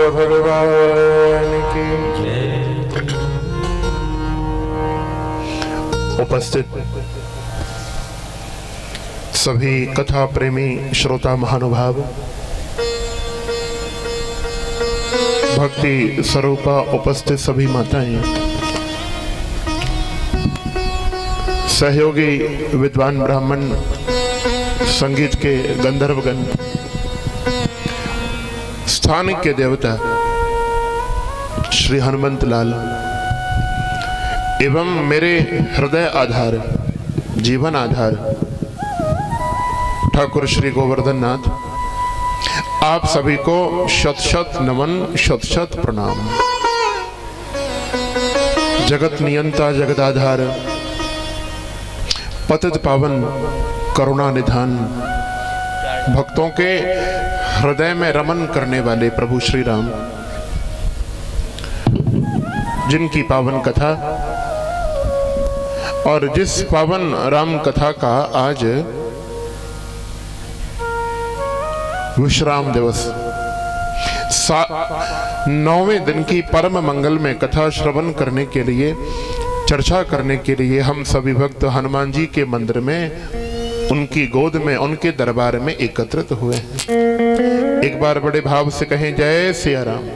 भगवान की उपस्थित सभी कथा प्रेमी श्रोता महानुभाव, भक्ति स्वरूपा उपस्थित सभी माताएं, सहयोगी विद्वान ब्राह्मण, संगीत के गंधर्वगण, स्थान के देवता श्री हनुमंत लाल एवं मेरे हृदय आधार, जीवन आधार ठाकुर श्री गोवर्धन नाथ, आप सभी को शत शत नमन, शत शत प्रणाम। जगत नियंता, जगदाधार, पतित पावन, करुणा निधान, भक्तों के हृदय में रमन करने वाले प्रभु श्री राम, जिनकी पावन कथा और जिस पावन राम कथा का आज विश्राम दिवस 9वें दिन की परम मंगल में कथा श्रवण करने के लिए, चर्चा करने के लिए हम सभी भक्त हनुमान जी के मंदिर में, उनकी गोद में, उनके दरबार में एकत्रित हुए हैं। एक बार बड़े भाव से कहें जय सिया राम।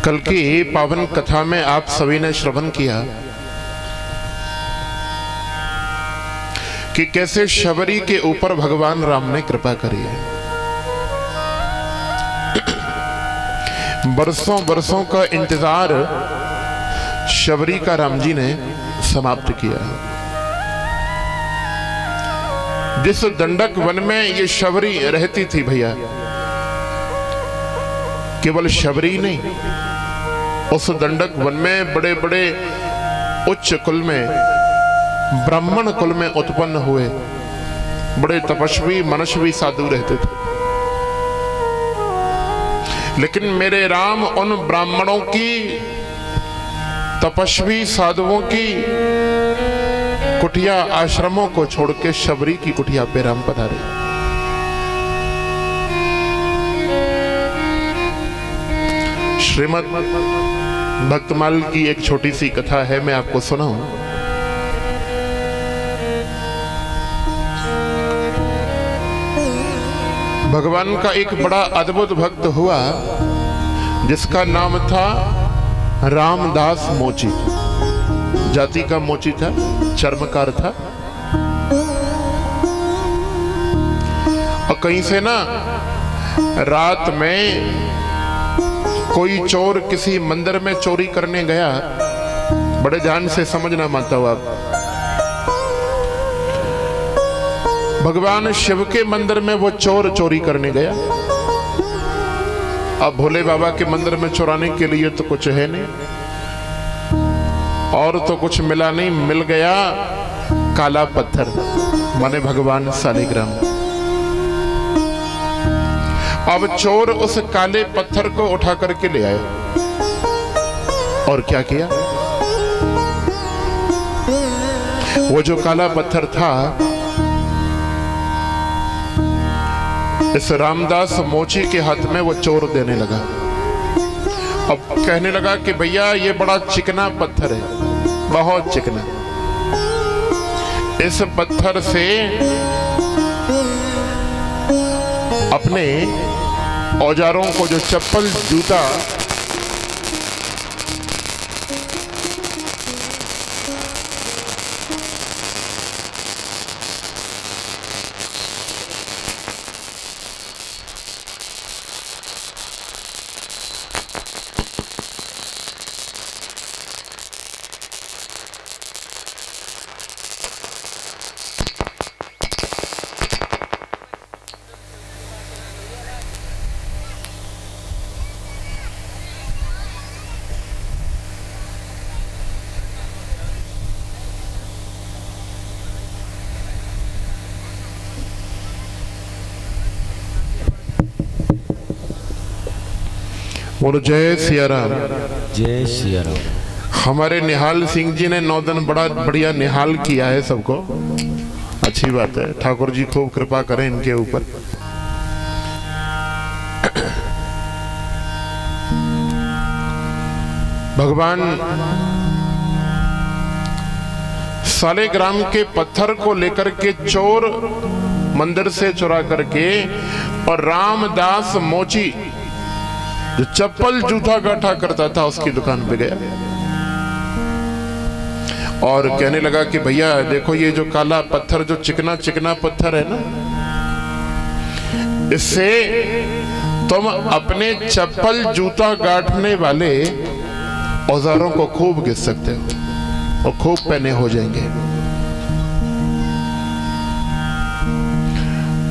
कल की पावन कथा में आप सभी ने श्रवण किया कि कैसे शबरी के ऊपर भगवान राम ने कृपा करी है। बरसों बरसों का इंतजार शबरी का राम जी ने समाप्त किया। जिस दंडक वन में ये शबरी रहती थी भैया, केवल शबरी नहीं, उस दंडक वन में बड़े बड़े उच्च कुल में, ब्राह्मण कुल में उत्पन्न हुए बड़े तपस्वी मनस्वी साधु रहते थे। लेकिन मेरे राम उन ब्राह्मणों की, तपस्वी साधुओं की कुटिया, आश्रमों को छोड़ के शबरी की कुटिया पे राम पधारे। श्रीमद् भक्तमाल की एक छोटी सी कथा है, मैं आपको सुनाऊं। भगवान का एक बड़ा अद्भुत भक्त हुआ जिसका नाम था रामदास मोची। जाति का मोची था, चर्मकार था। और कहीं से ना रात में कोई चोर किसी मंदिर में चोरी करने गया। बड़े ध्यान से समझना माता हो आप। भगवान शिव के मंदिर में वो चोर चोरी करने गया। अब भोले बाबा के मंदिर में चुराने के लिए तो कुछ है नहीं, और तो कुछ मिला नहीं, मिल गया काला पत्थर, माने भगवान शालिग्राम। अब चोर उस काले पत्थर को उठा करके ले आए और क्या किया, वो जो काला पत्थर था इस रामदास मोची के हाथ में वो चोर देने लगा। अब कहने लगा कि भैया ये बड़ा चिकना पत्थर है, बहुत चिकना। इस पत्थर से अपने औजारों को, जो चप्पल, जूता, बोलो जय सिया राम। जय सिया राम। हमारे निहाल सिंह जी ने 9 दिन बड़ा बढ़िया निहाल किया है सबको, अच्छी बात है। ठाकुर जी खूब कृपा करें इनके ऊपर। भगवान सालेग्राम के पत्थर को लेकर के चोर मंदिर से चुरा करके, और रामदास मोची जो चप्पल जूता गाठा करता था उसकी दुकान पे गया और कहने लगा कि भैया देखो ये जो काला पत्थर, जो चिकना चिकना पत्थर है ना, इससे तुम अपने चप्पल जूता गाठने वाले औजारों को खूब घिस सकते हो और खूब पहने हो जाएंगे।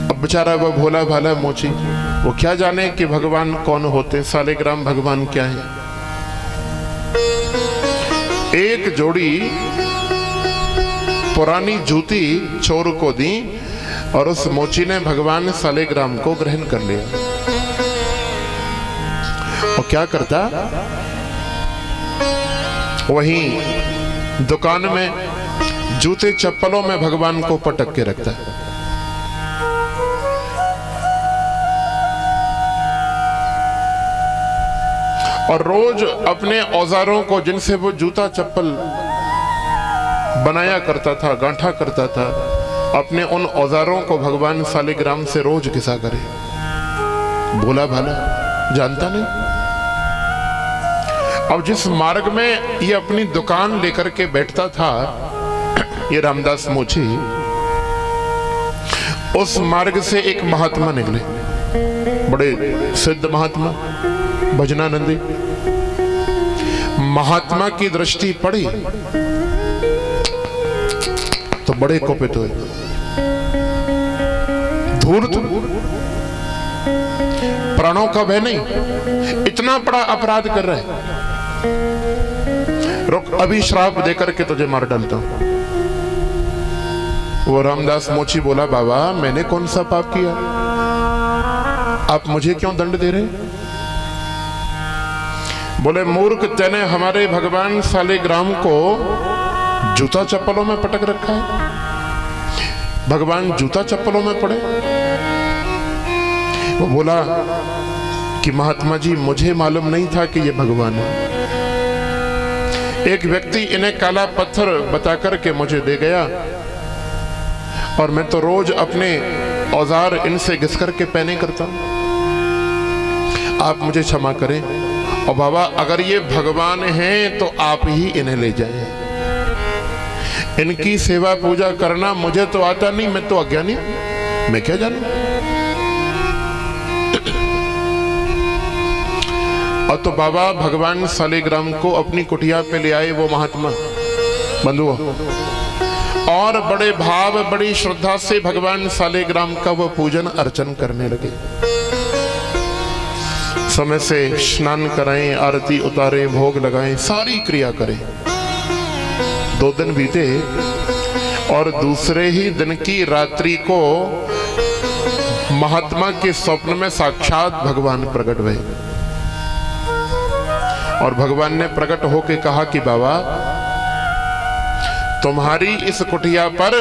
अब बेचारा वो भोला भाला मोची, वो क्या जाने कि भगवान कौन होते, सालेग्राम भगवान क्या है। एक जोड़ी पुरानी जूती चोर को दी और उस मोची ने भगवान सालेग्राम को ग्रहण कर लिया। और क्या करता, वहीं दुकान में जूते चप्पलों में भगवान को पटक के रखता। और रोज अपने औजारों को, जिनसे वो जूता चप्पल बनाया करता था, गांठा करता था, अपने उन औजारों को भगवान सालेग्राम से रोज घिसा करे। भोला भाला जानता नहीं। अब जिस मार्ग में ये अपनी दुकान लेकर के बैठता था ये रामदास मोची, उस मार्ग से एक महात्मा निकले, बड़े सिद्ध महात्मा भजनानंदी। महात्मा की दृष्टि पड़ी तो बड़े कोपित हुए। धूर्त, प्राणों का भय नहीं, इतना बड़ा अपराध कर रहा है, रुक अभी श्राप देकर के तुझे मार डालता हूं। वो रामदास मोची बोला, बाबा मैंने कौन सा पाप किया, आप मुझे क्यों दंड दे रहे? बोले मूर्ख, तेने हमारे भगवान सालेग्राम को जूता चप्पलों में पटक रखा है, भगवान जूता चप्पलों में पड़े। वो बोला कि महात्मा जी मुझे मालूम नहीं था कि ये भगवान है। एक व्यक्ति इन्हें काला पत्थर बताकर के मुझे दे गया और मैं तो रोज अपने औजार इनसे घिस करके पहने करता हूं। आप मुझे क्षमा करें। और बाबा अगर ये भगवान हैं तो आप ही इन्हें ले जाएं। इनकी सेवा पूजा करना मुझे तो आता नहीं, मैं तो अज्ञानी, मैं क्या जानूं। और तो बाबा भगवान सालेग्राम को अपनी कुटिया पे ले आए वो महात्मा बंधुओं, और बड़े भाव बड़ी श्रद्धा से भगवान सालेग्राम का वो पूजन अर्चन करने लगे। समय से स्नान कराएं, आरती उतारें, भोग लगाएं, सारी क्रिया करें। 2 दिन बीते और दूसरे ही दिन की रात्रि को महात्मा के स्वप्न में साक्षात भगवान प्रकट हुए और भगवान ने प्रकट होकर कहा कि बाबा तुम्हारी इस कुटिया पर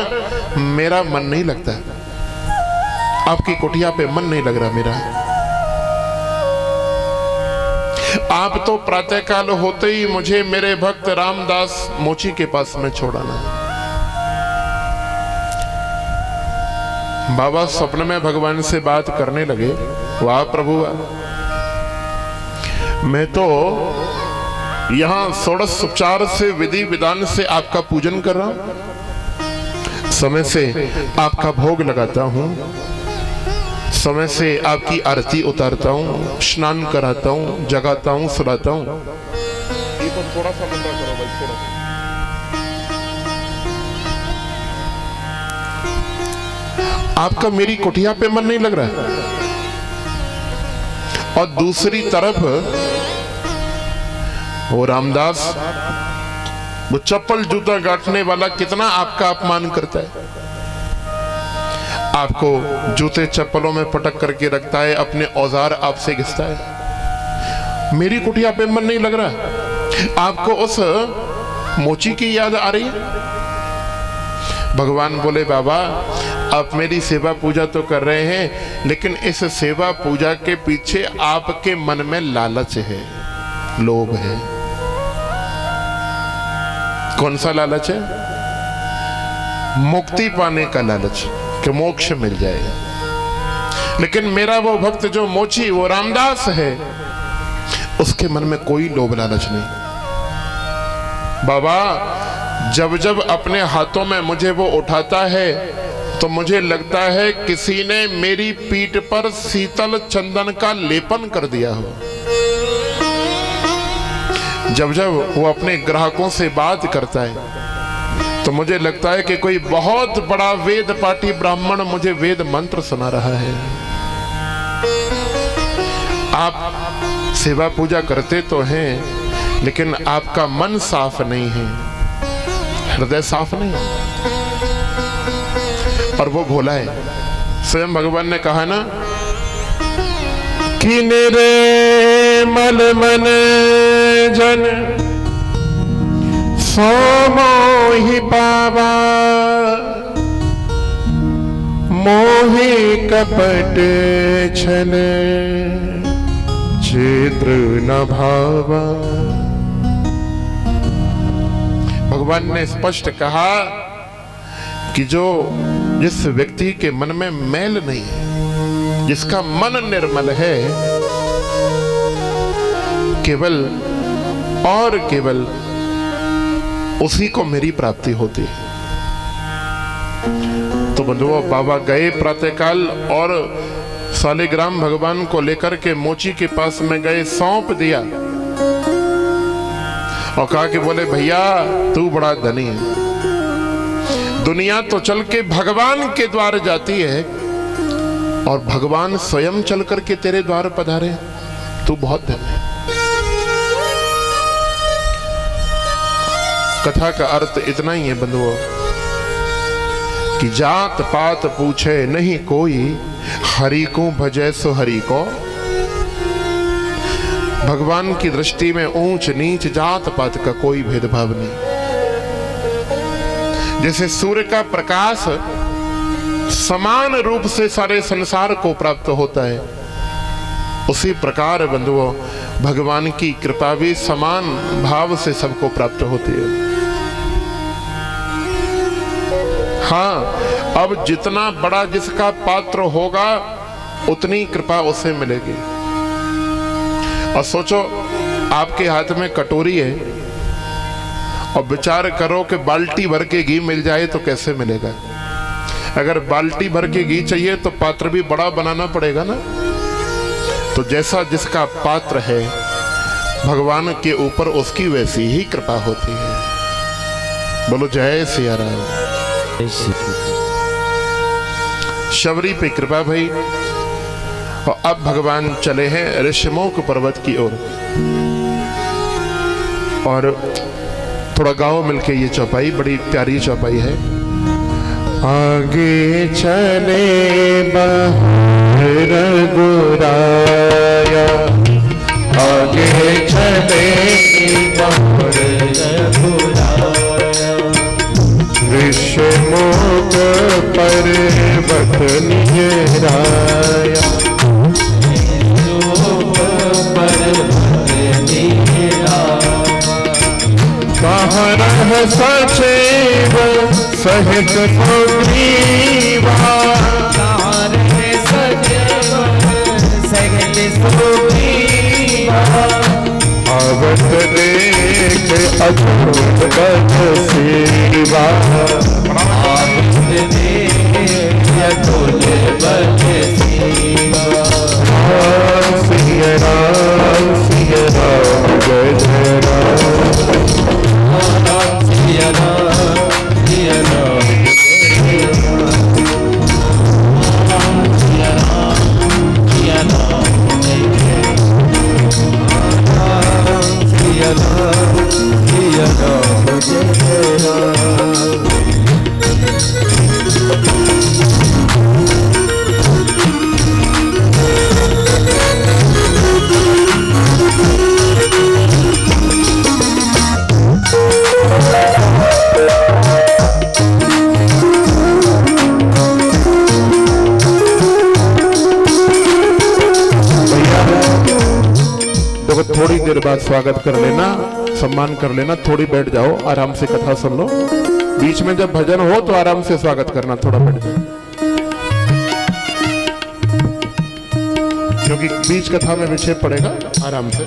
मेरा मन नहीं लगता, आपकी कुटिया पे मन नहीं लग रहा मेरा। आप तो प्रातःकाल होते ही मुझे मेरे भक्त रामदास मोची के पास में छोड़ाना है। बाबा स्वप्न में भगवान से बात करने लगे, वाह प्रभु मैं तो यहां षोडश उपचार से विधि विधान से आपका पूजन कर रहा हूं, समय से आपका भोग लगाता हूं, समय से आपकी आरती उतारता हूं, स्नान कराता हूं, जगाता हूं, सुलाता हूं। ये तो थोड़ा सा बंदा करो भाई, थोड़ा सा। आपका मेरी कुटिया पे मन नहीं लग रहा है। और दूसरी तरफ वो रामदास, वो चप्पल जूता गांठने वाला कितना आपका अपमान करता है, आपको जूते चप्पलों में पटक करके रखता है, अपने औजार आपसे घिसता है। मेरी कुटिया पे मन नहीं लग रहा, आपको उस मोची की याद आ रही है। भगवान बोले बाबा आप मेरी सेवा पूजा तो कर रहे हैं, लेकिन इस सेवा पूजा के पीछे आपके मन में लालच है, लोभ है। कौन सा लालच है? मुक्ति पाने का लालच, कि मोक्ष मिल जाए। लेकिन मेरा वो भक्त जो मोची, वो रामदास है, उसके मन में कोई लोभ लालच नहीं। बाबा जब जब अपने हाथों में मुझे वो उठाता है तो मुझे लगता है किसी ने मेरी पीठ पर शीतल चंदन का लेपन कर दिया हो। जब जब वो अपने ग्राहकों से बात करता है तो मुझे लगता है कि कोई बहुत बड़ा वेद पाठी ब्राह्मण मुझे वेद मंत्र सुना रहा है। आप सेवा पूजा करते तो हैं, लेकिन आपका मन साफ नहीं है, हृदय साफ नहीं है। और वो भोला है। स्वयं भगवान ने कहा ना कि निरे मल मन जन सो मोहि पावा, मोहि कपट छल क्षेत्र न भावा। भगवान ने स्पष्ट कहा कि जिस व्यक्ति के मन में मैल नहीं है, जिसका मन निर्मल है, केवल और केवल उसी को मेरी प्राप्ति होती है। तो बंधुओं, बाबा गए प्रातःकाल और शालिग्राम भगवान को लेकर के मोची के पास में गए, सौंप दिया और कहा कि बोले भैया तू बड़ा धनी है, दुनिया तो चल के भगवान के द्वार जाती है और भगवान स्वयं चल करके तेरे द्वार पधारे, तू बहुत धनी है। कथा का अर्थ इतना ही है बंधुओं कि जात पात पूछे नहीं कोई, हरि को भजे सो हरि को। भगवान की दृष्टि में ऊंच नीच जात पात का कोई भेदभाव नहीं। जैसे सूर्य का प्रकाश समान रूप से सारे संसार को प्राप्त होता है, उसी प्रकार बंधुओं भगवान की कृपा भी समान भाव से सबको प्राप्त होती है। हाँ, अब जितना बड़ा जिसका पात्र होगा उतनी कृपा उसे मिलेगी। और सोचो आपके हाथ में कटोरी है और विचार करो कि बाल्टी भर के घी मिल जाए तो कैसे मिलेगा। अगर बाल्टी भर के घी चाहिए तो पात्र भी बड़ा बनाना पड़ेगा ना। तो जैसा जिसका पात्र है भगवान के ऊपर उसकी वैसी ही कृपा होती है। बोलो जय सिया राम। शबरी पे कृपा भई। और अब भगवान चले हैं ऋषिमुख पर्वत की ओर। और थोड़ा गाओ मिलके ये चौपाई, बड़ी प्यारी चौपाई है। आगे चले बहार रघुराया, आगे चले बहार रघुराया, ऋषिमुख पर्वत निहराया, सचेव सहित सुग्रीवा, आवत देख अद्भुत गत सेवा, सिया राम जय जय राम। देर बाद स्वागत कर लेना, सम्मान कर लेना। थोड़ी बैठ जाओ, आराम से कथा सुन लो। बीच में जब भजन हो तो आराम से स्वागत करना, थोड़ा बैठ जाओ, क्योंकि बीच कथा में विक्षेप पड़ेगा। आराम से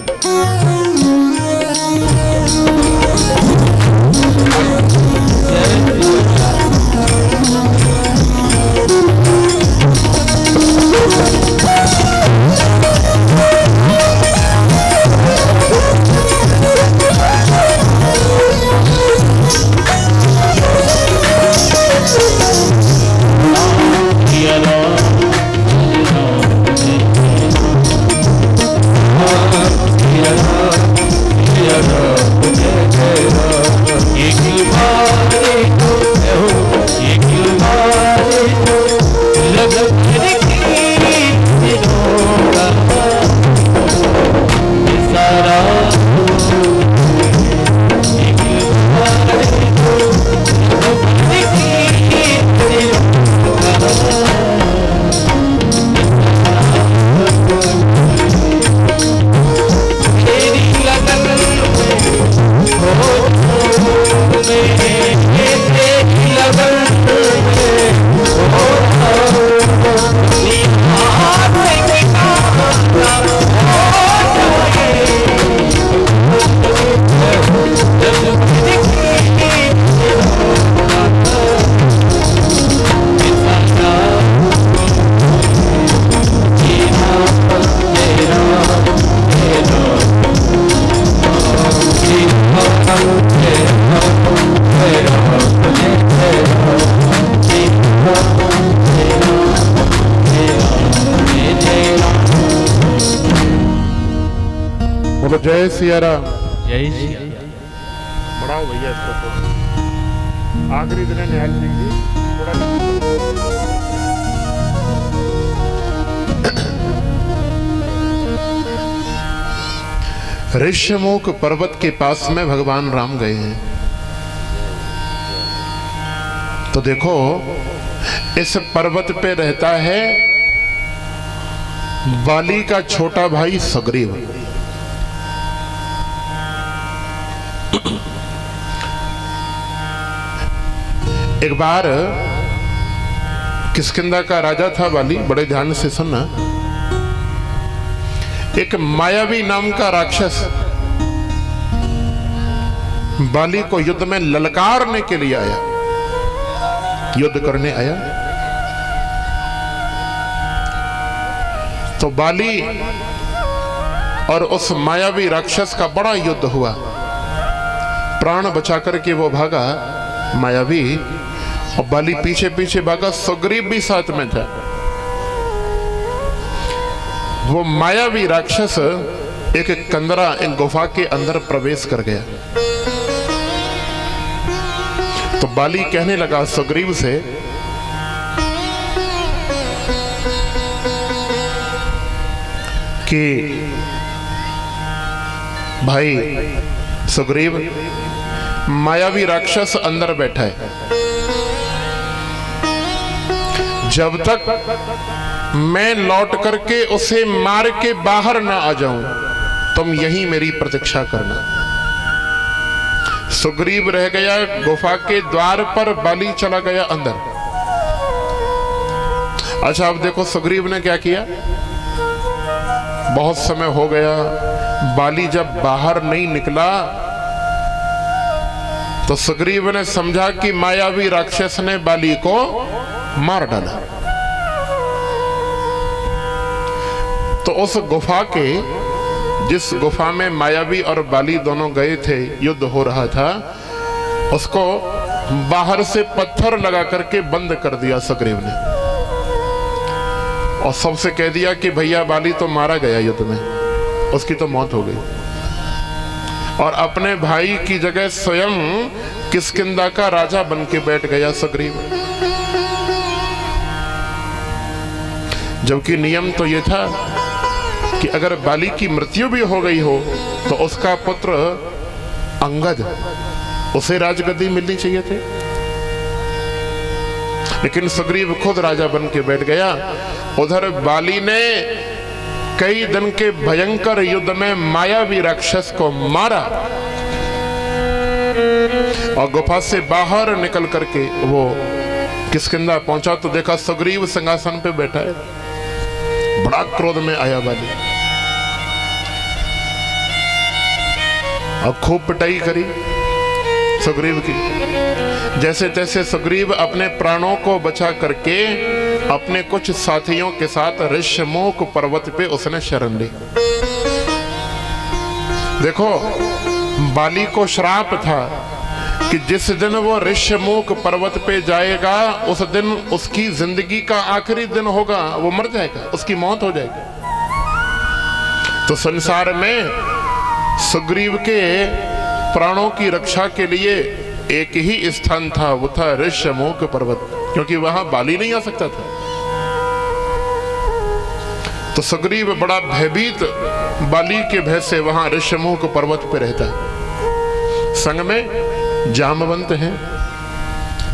बोलो जय सिया राम। जय सिया। बढ़ाओ भैया इसको तो। आखिरी दिन निहाल सिंह जी ऋष्यमुख पर्वत के पास में भगवान राम गए हैं। तो देखो इस पर्वत पे रहता है बाली का छोटा भाई सुग्रीव। एक बार किष्किंधा का राजा था बाली, बड़े ध्यान से सुनना। एक मायावी नाम का राक्षस बाली को युद्ध में ललकारने के लिए आया, युद्ध करने आया। तो बाली और उस मायावी राक्षस का बड़ा युद्ध हुआ। प्राण बचा करके वो भागा मायावी, और बाली पीछे पीछे भागा। सुग्रीव भी साथ में था। वो मायावी राक्षस एक कंदरा, एक गुफा के अंदर प्रवेश कर गया। तो बाली कहने लगा सुग्रीव से कि भाई सुग्रीव, मायावी राक्षस अंदर बैठा है, जब तक मैं लौट करके उसे मार के बाहर ना आ जाऊं तुम यहीं मेरी प्रतीक्षा करना। सुग्रीव रह गया गुफा के द्वार पर, बाली चला गया अंदर। अच्छा अब देखो सुग्रीव ने क्या किया। बहुत समय हो गया, बाली जब बाहर नहीं निकला तो सुग्रीव ने समझा कि मायावी राक्षस ने बाली को मार डाला। तो उस गुफा के, जिस गुफा में मायावी और बाली दोनों गए थे, युद्ध हो रहा था, उसको बाहर से पत्थर लगा करके बंद कर दिया सुग्रीव ने, और सबसे कह दिया कि भैया बाली तो मारा गया युद्ध में, उसकी तो मौत हो गई। और अपने भाई की जगह स्वयं किष्किंधा का राजा बन के बैठ गया सुग्रीव। जबकि नियम तो यह था कि अगर बाली की मृत्यु भी हो गई हो तो उसका पुत्र अंगद, उसे राजगद्दी मिलनी चाहिए थी। लेकिन सुग्रीव खुद राजा बन के बैठ गया। उधर बाली ने कई दिन के भयंकर युद्ध में मायावी राक्षस को मारा और गुफा से बाहर निकल करके वो किष्किंधा पहुंचा तो देखा सुग्रीव सिंहासन पे बैठा है। बड़ा क्रोध में आया बाली और खूब पिटाई करी सुग्रीव की। जैसे तैसे सुग्रीव अपने प्राणों को बचा करके अपने कुछ साथियों के साथ ऋष्यमुख पर्वत पे उसने शरण ली। देखो बाली को श्राप था कि जिस दिन वो ऋष्यमुख पर्वत पे जाएगा उस दिन उसकी जिंदगी का आखिरी दिन होगा, वो मर जाएगा, उसकी मौत हो जाएगी। तो संसार में सुग्रीव के प्राणों की रक्षा के लिए एक ही स्थान था, वो था ऋष्यमुख पर्वत, क्योंकि वहां बाली नहीं आ सकता था। तो सुग्रीव बड़ा भयभीत बाली के भय से वहां ऋष्यमुख पर्वत पे रहता है। संग में जामवंत हैं,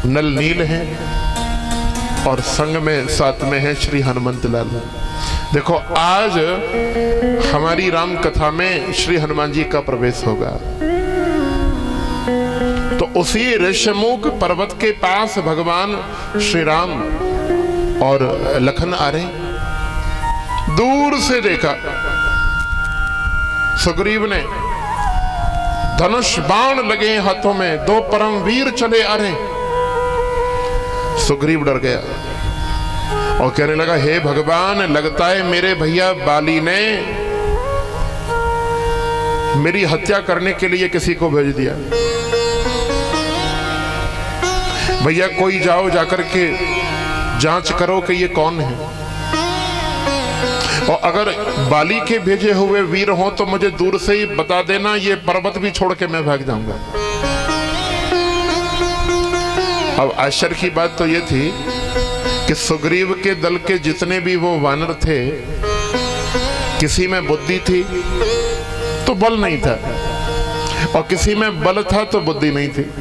नल नील हैं और संग में साथ में है श्री हनुमंत लाल। देखो आज हमारी राम कथा में श्री हनुमान जी का प्रवेश होगा। तो उसी ऋष्यमुख पर्वत के पास भगवान श्री राम और लखन आ रहे। दूर से देखा सुग्रीव ने, धनुष बाण लगे हाथों में, दो परम वीर चले आ रहे। सुग्रीव डर गया और कहने लगा, हे भगवान, लगता है मेरे भैया बाली ने मेरी हत्या करने के लिए किसी को भेज दिया। भैया कोई जाओ, जाकर के जांच करो कि ये कौन है, और अगर बाली के भेजे हुए वीर हो तो मुझे दूर से ही बता देना, ये पर्वत भी छोड़ के मैं भाग जाऊंगा। अब आश्चर्य की बात तो ये थी कि सुग्रीव के दल के जितने भी वो वानर थे, किसी में बुद्धि थी तो बल नहीं था, और किसी में बल था तो बुद्धि नहीं थी।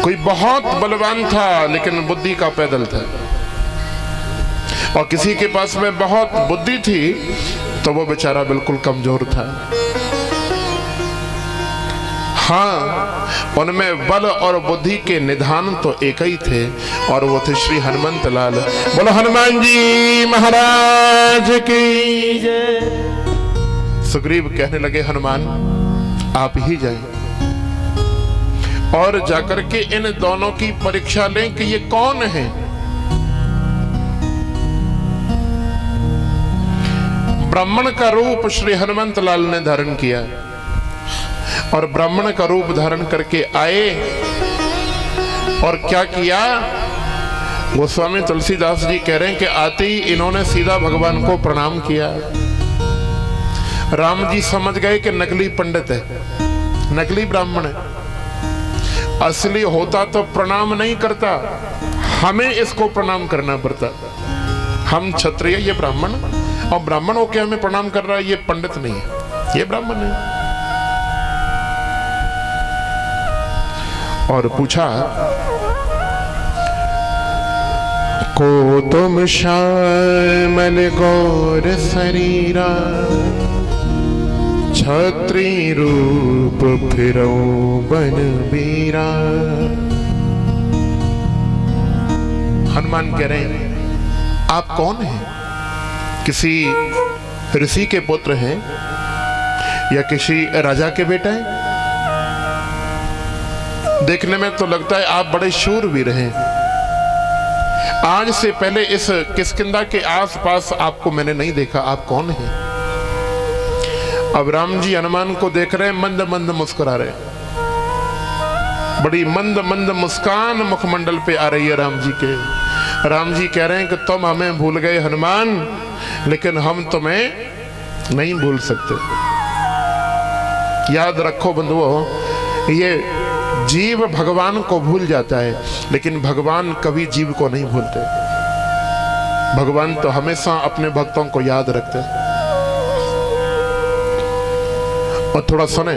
कोई बहुत बलवान था लेकिन बुद्धि का पैदल था, और किसी के पास में बहुत बुद्धि थी तो वो बेचारा बिल्कुल कमजोर था। हाँ, उनमें बल और बुद्धि के निधान तो एक ही थे, और वो थे श्री हनुमंत लाल। बोलो हनुमान जी महाराज की जय। सुग्रीव कहने लगे, हनुमान आप ही जाएं और जाकर के इन दोनों की परीक्षा लें कि ये कौन है। ब्राह्मण का रूप श्री हनुमंत लाल ने धारण किया, और ब्राह्मण का रूप धारण करके आए, और क्या किया, गोस्वामी तुलसीदास जी कह रहे हैं कि आते ही इन्होंने सीधा भगवान को प्रणाम किया। राम जी समझ गए कि नकली पंडित है, नकली ब्राह्मण है, असली होता तो प्रणाम नहीं करता, हमें इसको प्रणाम करना पड़ता। हम क्षत्रिय, ये ब्राह्मण, और ब्राह्मण होके हमें प्रणाम कर रहा है, ये पंडित नहीं है, ये ब्राह्मण नहीं। और पूछा, को तुम श्यामल गौर शरीरा, क्षत्रिय रूप फिरो बन बीरा। हनुमान कह रहे हैं, आप कौन हैं? किसी ऋषि के पुत्र हैं या किसी राजा के बेटा हैं? देखने में तो लगता है आप बड़े शूरवीर हैं। आज से पहले इस किष्किंधा के आसपास आपको मैंने नहीं देखा, आप कौन हैं? अब राम जी हनुमान को देख रहे हैं, मंद मंद मुस्कुरा रहे, बड़ी मंद मंद मुस्कान मुखमंडल पे आ रही है राम जी के। राम जी कह रहे हैं कि तुम हमें भूल गए हनुमान, लेकिन हम तुम्हें नहीं भूल सकते। याद रखो बंधुओं, ये जीव भगवान को भूल जाता है, लेकिन भगवान कभी जीव को नहीं भूलते। भगवान तो हमेशा अपने भक्तों को याद रखते हैं। और थोड़ा सुने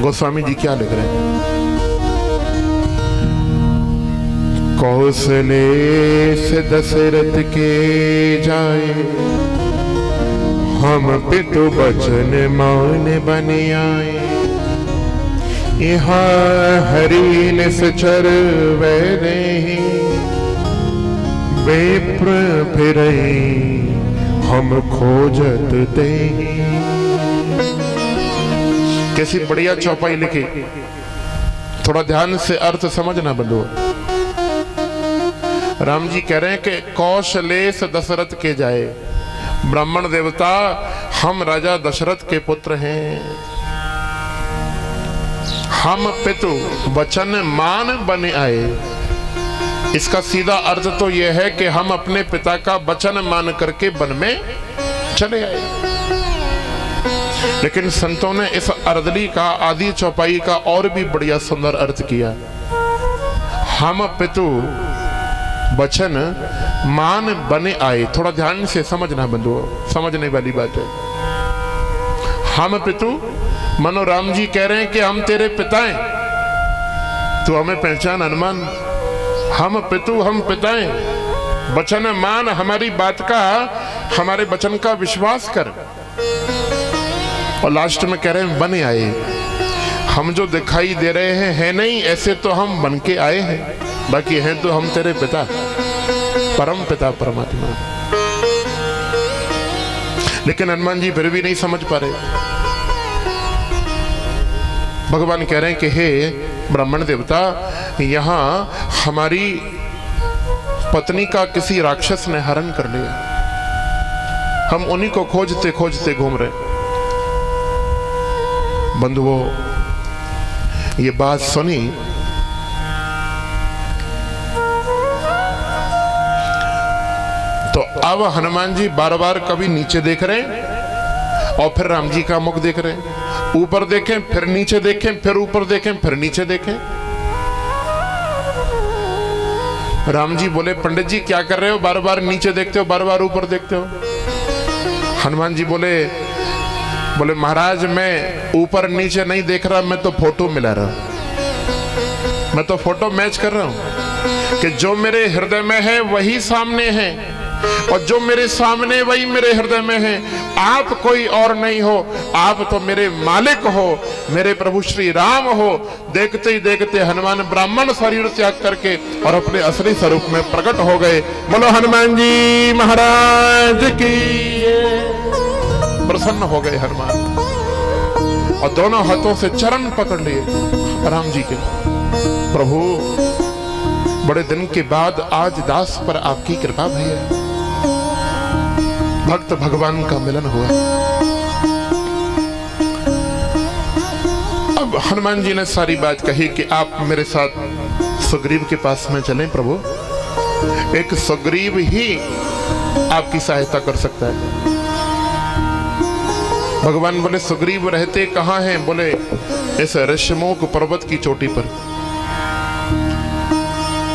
गोस्वामी जी क्या लिख रहे हैं। कौशले से दशरथ के जाए, हम पितु बचन मान बन आए। यहाँ हरि निश्चर वैरे, विप्र फिरे हम खोजत ते। कैसी बढ़िया चौपाई लिखी, थोड़ा ध्यान से अर्थ समझना बंधुओं। राम जी कह रहे हैं कि कौशलेश दशरथ के जाए, ब्राह्मण देवता हम राजा दशरथ के पुत्र हैं। हम पितु वचन मान बने आए। इसका सीधा अर्थ तो यह है कि हम अपने पिता का वचन मान करके वन में चले आए। लेकिन संतों ने इस अर्दली का, आदि चौपाई का और भी बढ़िया सुंदर अर्थ किया। हम पितु वचन मान बने आए। थोड़ा ध्यान से समझना बंधुओं, समझने वाली बात है। हम पितु मनो राम जी कह रहे हैं कि हम तेरे पिता हैं, तू हमें पहचान हनुमान। हम पितु, हम पिता हैं, वचन मान, हमारी बात का, हमारे वचन का विश्वास कर। और लास्ट में कह रहे हैं बने आए। हम जो दिखाई दे रहे हैं है नहीं, ऐसे तो हम बन के आए हैं, बाकी हैं तो हम तेरे पिता, परम पिता परमात्मा। लेकिन हनुमान जी फिर भी नहीं समझ पा रहे। भगवान कह रहे हैं कि हे ब्राह्मण देवता, यहां हमारी पत्नी का किसी राक्षस ने हरण कर लिया। हम उन्हीं को खोजते खोजते घूम रहे। बंधुओं, ये बात सुनी तो अब हनुमान जी बार बार कभी नीचे देख रहे हैं और फिर राम जी का मुख देख रहे हैं। ऊपर देखें, फिर नीचे देखें, फिर ऊपर देखें, फिर नीचे देखें। राम जी बोले, पंडित जी क्या कर रहे हो? बार बार नीचे देखते हो, बार बार ऊपर देखते हो। हनुमान जी बोले महाराज, मैं ऊपर नीचे नहीं देख रहा, मैं तो फोटो मिला रहा हूं। मैं तो फोटो मैच कर रहा हूं कि जो मेरे हृदय में है वही सामने है, और जो मेरे सामने वही मेरे हृदय में है। आप कोई और नहीं हो, आप तो मेरे मालिक हो, मेरे प्रभु श्री राम हो। देखते ही देखते हनुमान ब्राह्मण शरीर त्याग करके और अपने असली स्वरूप में प्रकट हो गए। बोलो हनुमान जी महाराज की। प्रसन्न हो गए हनुमान और दोनों हाथों से चरण पकड़ लिए राम जी के। प्रभु, बड़े दिन के बाद आज दास पर आपकी कृपा भैया, भक्त भगवान का मिलन हुआ। अब हनुमान जी ने सारी बात कही कि आप मेरे साथ सुग्रीव के पास में चलें प्रभु। एक सुग्रीव ही आपकी सहायता कर सकता है। भगवान बोले, सुग्रीव रहते कहाँ हैं? बोले, इस ऋषमुख पर्वत की चोटी पर।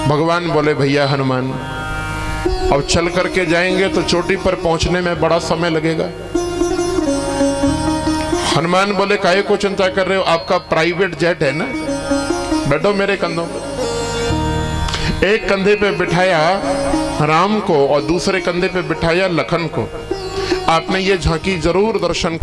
भगवान बोले, भैया हनुमान, अब चल करके जाएंगे तो चोटी पर पहुंचने में बड़ा समय लगेगा। हनुमान बोले, काहे को चिंता कर रहे हो? आपका प्राइवेट जेट है ना, बैठो मेरे कंधों पर। एक कंधे पे बिठाया राम को और दूसरे कंधे पे बिठाया लखन को। आपने ये झांकी जरूर दर्शन